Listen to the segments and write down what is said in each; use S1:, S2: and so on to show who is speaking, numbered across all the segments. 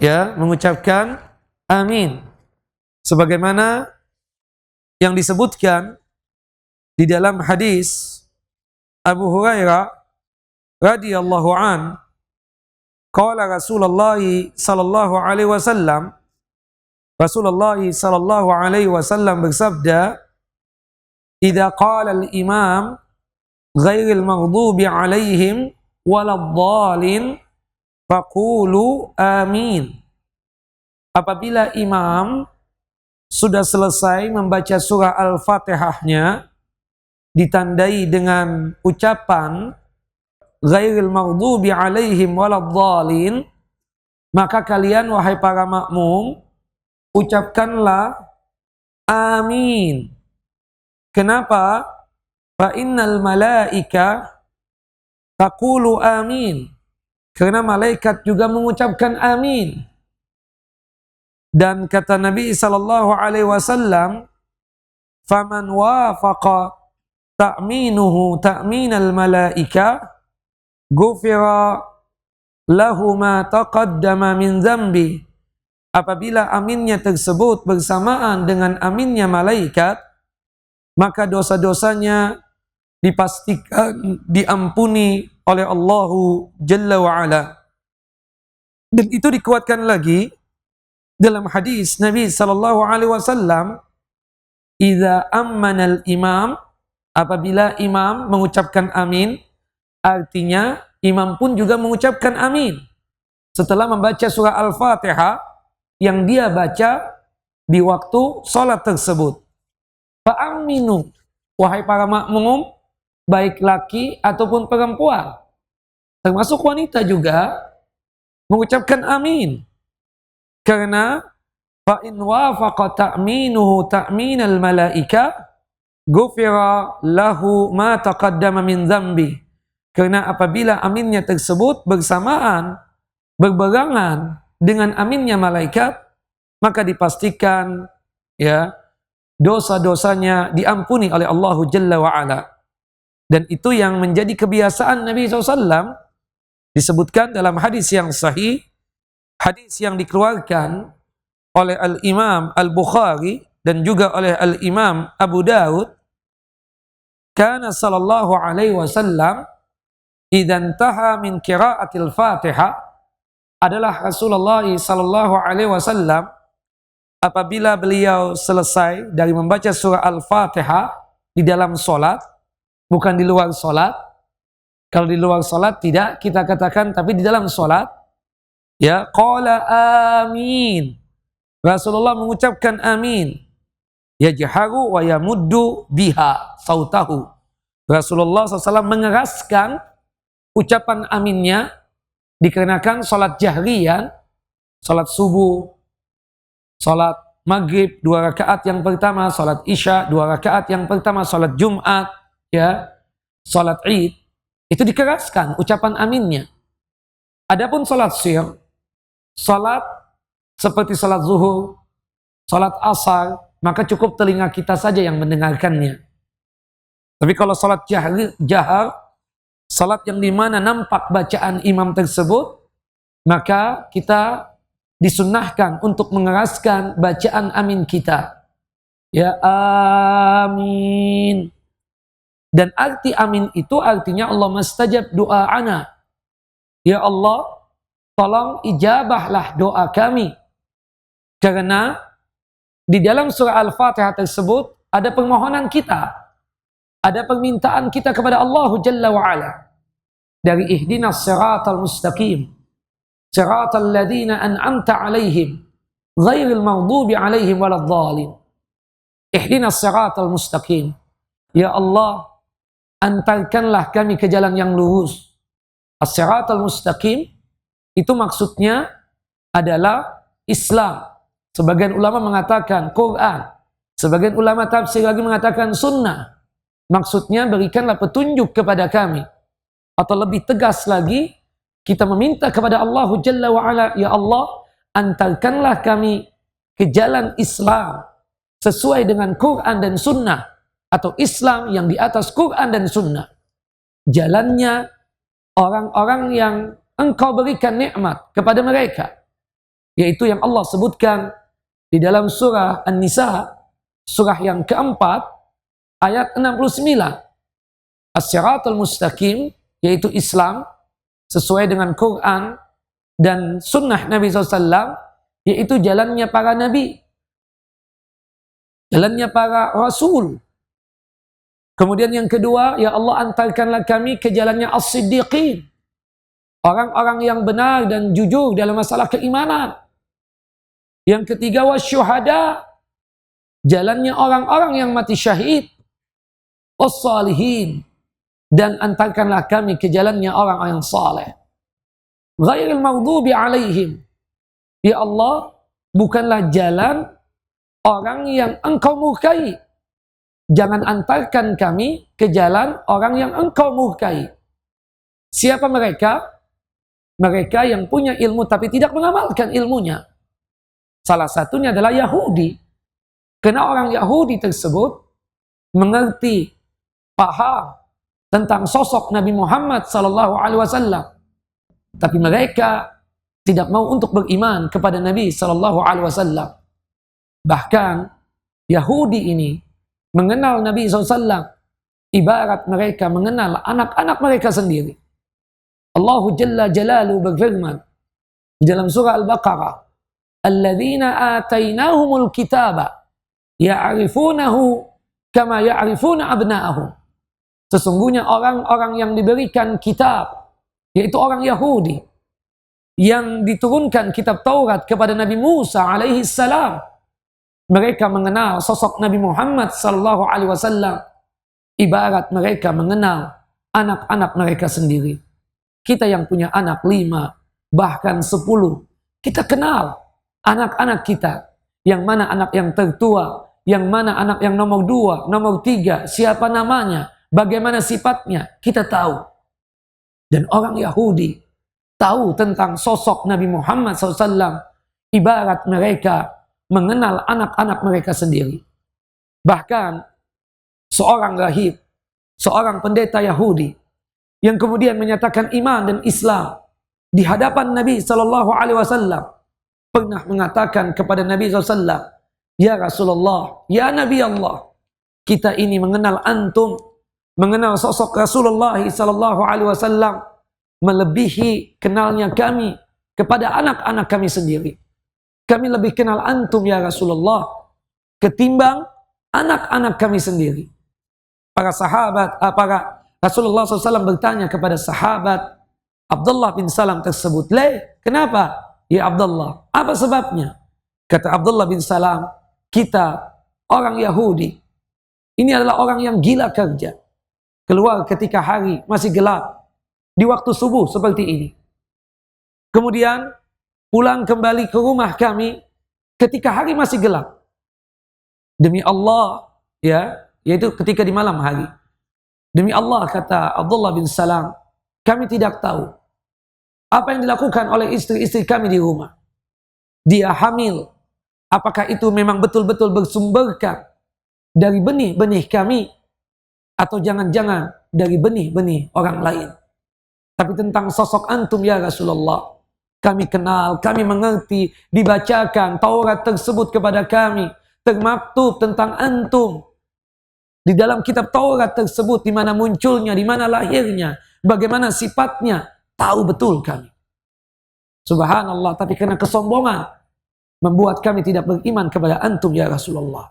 S1: ya mengucapkan amin. Sebagaimana yang disebutkan di dalam hadis Abu Hurairah radhiyallahu an, qala Rasulullah sallallahu alaihi wasallam, Rasulullah sallallahu alaihi wasallam bersabda, "Idza qala al-imam ghairil maghdubi alaihim waladhdallin faqulu amin." Apabila imam sudah selesai membaca surah Al-Fatihahnya ditandai dengan ucapan ghairil maghdubi alaihim waladhdallin, maka kalian wahai para makmum ucapkanlah amin. Kenapa? Fa innal malaika taqulu amin. Karena malaikat juga mengucapkan amin. Dan kata Nabi sallallahu alaihi wasallam, "Faman wafaqa ta'minuhu ta'minal malaika, ghufira lahu ma taqaddama min dzambi." Apabila aminnya tersebut bersamaan dengan aminnya malaikat, maka dosa-dosanya dipastikan diampuni oleh Allahu Jalla wa'ala. Dan itu dikuatkan lagi dalam hadis Nabi sallallahu alaihi wasallam, "Idza ammana al-imam", apabila imam mengucapkan amin, artinya imam pun juga mengucapkan amin setelah membaca surah Al-Fatihah yang dia baca di waktu salat tersebut. Fa'aminu, wahai para makmum, baik laki ataupun perempuan, termasuk wanita juga, mengucapkan amin. Karena fa in wafaqa ta'minuhu ta'minal malaika, ghufira lahu ma taqaddama min dzambi. Karena apabila aminnya tersebut bersamaan, berbarengan dengan aminnya malaikat, maka dipastikan ya dosa-dosanya diampuni oleh Allahu Jalla wa'ala. Dan itu yang menjadi kebiasaan Nabi SAW, disebutkan dalam hadis yang sahih, hadis yang dikeluarkan oleh Al-Imam Al-Bukhari dan juga oleh Al-Imam Abu Dawud. Kana sallallahu alaihi wasallam idza intaha min qiraatil Fatihah, adalah Rasulullah sallallahu alaihi wasallam apabila beliau selesai dari membaca surah Al-Fatihah di dalam salat, bukan di luar salat. Kalau di luar salat tidak kita katakan, tapi di dalam salat, ya, qala amin. Rasulullah mengucapkan amin. Yajharu wa yamuddu biha sautahu. Rasulullah SAW mengeraskan ucapan aminnya, dikarenakan salat jahriyan, salat subuh, salat maghrib 2 rakaat yang pertama, salat isya 2 rakaat yang pertama, salat Jumat, ya, salat Id, itu dikeraskan ucapan aminnya. Adapun salat sir, salat seperti salat zuhur, salat asar, maka cukup telinga kita saja yang mendengarkannya. Tapi kalau salat jahar, salat yang dimana nampak bacaan imam tersebut, maka kita disunnahkan untuk mengeraskan bacaan amin kita. Ya, amin. Dan arti amin itu artinya Allah mastajab doa'ana. Ya Allah, tolong ijabahlah doa kami. Karena di dalam surah Al-Fatihah tersebut ada permohonan kita, ada permintaan kita kepada Allah Jalla wa'ala. Dari ihdinas siratal mustaqim, siratal ladzina an'amta alaihim, ghairil maghdubi alaihim waladhdallin. Ihdinas siratal mustaqim. Ya Allah, antarkanlah kami ke jalan yang lurus. As-siratal mustaqim itu maksudnya adalah Islam. Sebagian ulama mengatakan Quran, sebagian ulama tafsir lagi mengatakan sunnah. Maksudnya berikanlah petunjuk kepada kami. Atau lebih tegas lagi, kita meminta kepada Allah Jalla wa'ala, ya Allah, antarkanlah kami ke jalan Islam sesuai dengan Quran dan sunnah, atau Islam yang di atas Quran dan sunnah. Jalannya orang-orang yang engkau berikan nikmat kepada mereka. yaitu yang Allah sebutkan di dalam surah An-Nisa, surah yang keempat, ayat 69. As-siratal mustaqim, yaitu Islam, sesuai dengan Quran dan sunnah Nabi SAW, yaitu jalannya para nabi, jalannya para rasul. Kemudian yang kedua, ya Allah antarkanlah kami ke jalannya as-siddiqin, orang-orang yang benar dan jujur dalam masalah keimanan. Yang ketiga, wasyuhada, jalannya orang-orang yang mati syahid, was-salihin, dan antarkanlah kami ke jalannya orang-orang yang saleh. Ghairil maghdubi alaihim, ya Allah, bukanlah jalan orang yang engkau murkai. Jangan antarkan kami ke jalan orang yang engkau murkai. Siapa mereka? Mereka yang punya ilmu tapi tidak mengamalkan ilmunya. Salah satunya adalah Yahudi. Karena orang Yahudi tersebut mengerti, paham tentang sosok Nabi Muhammad SAW. Tapi mereka tidak mau untuk beriman kepada Nabi SAW. Bahkan Yahudi ini mengenal Nabi SAW ibarat mereka mengenal anak-anak mereka sendiri. Allah Jalla Jalaluhu berfirman di dalam surah Al-Baqarah, "Alladzina atainahumul kitaba ya'rifunahu kama ya'rifuna abna'ahum." Sesungguhnya orang-orang yang diberikan kitab, yaitu orang Yahudi, yang diturunkan kitab Taurat kepada Nabi Musa alaihi salam, mereka mengenal sosok Nabi Muhammad sallallahu alaihi wasallam ibarat mereka mengenal anak-anak mereka sendiri. Kita yang punya anak 5, bahkan 10, kita kenal anak-anak kita. Yang mana anak yang tertua, yang mana anak yang nomor 2, nomor 3, siapa namanya, bagaimana sifatnya, kita tahu. Dan orang Yahudi tahu tentang sosok Nabi Muhammad SAW ibarat mereka mengenal anak-anak mereka sendiri. Bahkan seorang rahib, seorang pendeta Yahudi yang kemudian menyatakan iman dan Islam di hadapan Nabi SAW pernah mengatakan kepada Nabi SAW, "Ya Rasulullah, ya Nabi Allah, kita ini mengenal antum, mengenal sosok Rasulullah SAW melebihi kenalnya kami kepada anak-anak kami sendiri. Kami lebih kenal antum ya Rasulullah ketimbang anak-anak kami sendiri." Para sahabat, Rasulullah SAW bertanya kepada sahabat Abdullah bin Salam tersebut, kenapa? Ya Abdullah, apa sebabnya? Kata Abdullah bin Salam, kita orang Yahudi, ini adalah orang yang gila kerja. Keluar ketika hari masih gelap, di waktu subuh seperti ini. Kemudian pulang kembali ke rumah kami ketika hari masih gelap. Demi Allah, yaitu ketika di malam hari. Demi Allah, kata Abdullah bin Salam, kami tidak tahu apa yang dilakukan oleh istri-istri kami di rumah. Dia hamil. Apakah itu memang betul-betul bersumberkan dari benih-benih kami, atau jangan-jangan dari benih-benih orang lain? Tapi tentang sosok antum ya Rasulullah, kami kenal, kami mengerti, dibacakan Taurat tersebut kepada kami, termaktub tentang antum di dalam kitab Taurat tersebut, di mana munculnya, di mana lahirnya, bagaimana sifatnya, tahu betul kami. Subhanallah, tapi karena kesombongan membuat kami tidak beriman kepada antum ya Rasulullah.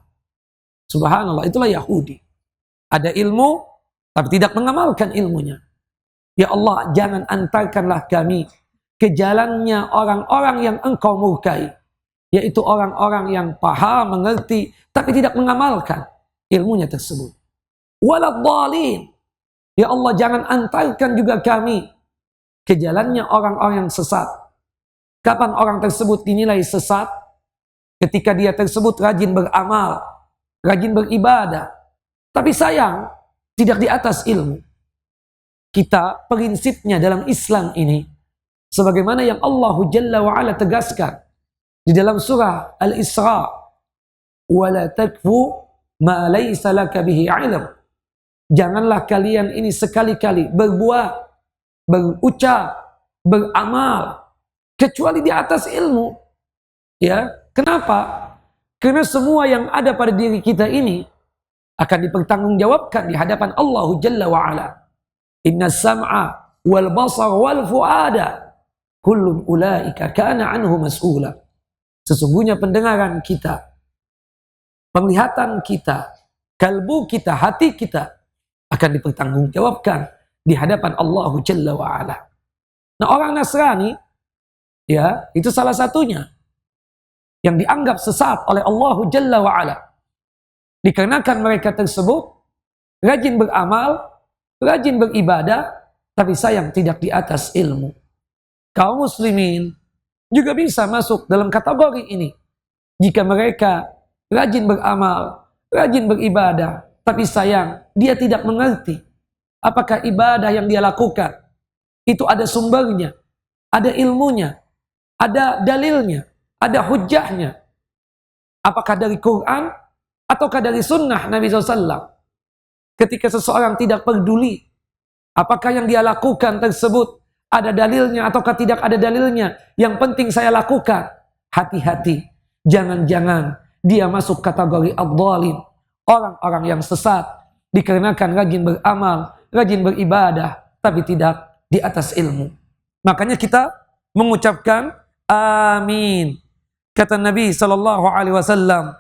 S1: Subhanallah, itulah Yahudi. Ada ilmu tapi tidak mengamalkan ilmunya. Ya Allah, jangan antarkanlah kami ke jalannya orang-orang yang engkau murkai, yaitu orang-orang yang paham, mengerti, tapi tidak mengamalkan ilmunya tersebut. Waladhdallin, ya Allah, jangan antarkan juga kami ke jalannya orang-orang yang sesat. Kapan orang tersebut dinilai sesat? Ketika dia tersebut rajin beramal, rajin beribadah, tapi sayang tidak di atas ilmu. Kita prinsipnya dalam Islam ini, sebagaimana yang Allah Jalla wa'ala tegaskan di dalam surah Al-Isra, وَلَا تَكْفُ مَا لَيْسَ لَكَ بِهِ عِلْمٍ. Janganlah kalian ini sekali-kali berbuat, berucap, beramal kecuali di atas ilmu. Ya, kenapa? Karena semua yang ada pada diri kita ini akan dipertanggungjawabkan di hadapan Allah Jalla wa Ala. Inna sam'a wal basar wal fuada kullun ulaika kana anhu mas'ula. Sesungguhnya pendengaran kita, penglihatan kita, kalbu kita, hati kita akan dipertanggungjawabkan di hadapan Allah Jalla wa Ala. Nah, orang Nasrani, ya, itu salah satunya yang dianggap sesat oleh Allah Jalla wa Ala. Dikarenakan mereka tersebut rajin beramal, rajin beribadah, tapi sayang tidak di atas ilmu. Kaum muslimin juga bisa masuk dalam kategori ini. Jika mereka rajin beramal, rajin beribadah, tapi sayang dia tidak mengerti apakah ibadah yang dia lakukan itu ada sumbernya, ada ilmunya, ada dalilnya, ada hujjahnya. Apakah dari Quran ataukah dari sunnah Nabi SAW? Ketika seseorang tidak peduli apakah yang dia lakukan tersebut ada dalilnya ataukah tidak ada dalilnya, yang penting saya lakukan. Hati-hati, jangan-jangan dia masuk kategori ad-dhalim, orang-orang yang sesat, dikarenakan rajin beramal, rajin beribadah, tapi tidak di atas ilmu. Makanya kita mengucapkan amin. Kata Nabi SAW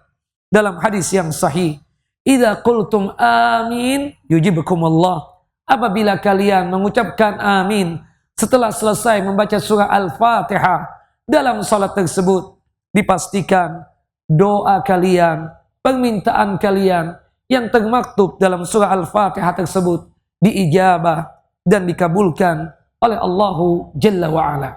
S1: dalam hadis yang sahih, idza qultum amin yujibkumullah. Apabila kalian mengucapkan amin setelah selesai membaca surah Al-Fatihah dalam salat tersebut, dipastikan doa kalian, permintaan kalian yang termaktub dalam surah Al-Fatihah tersebut diijabah dan dikabulkan oleh Allah Jalla wa Ala.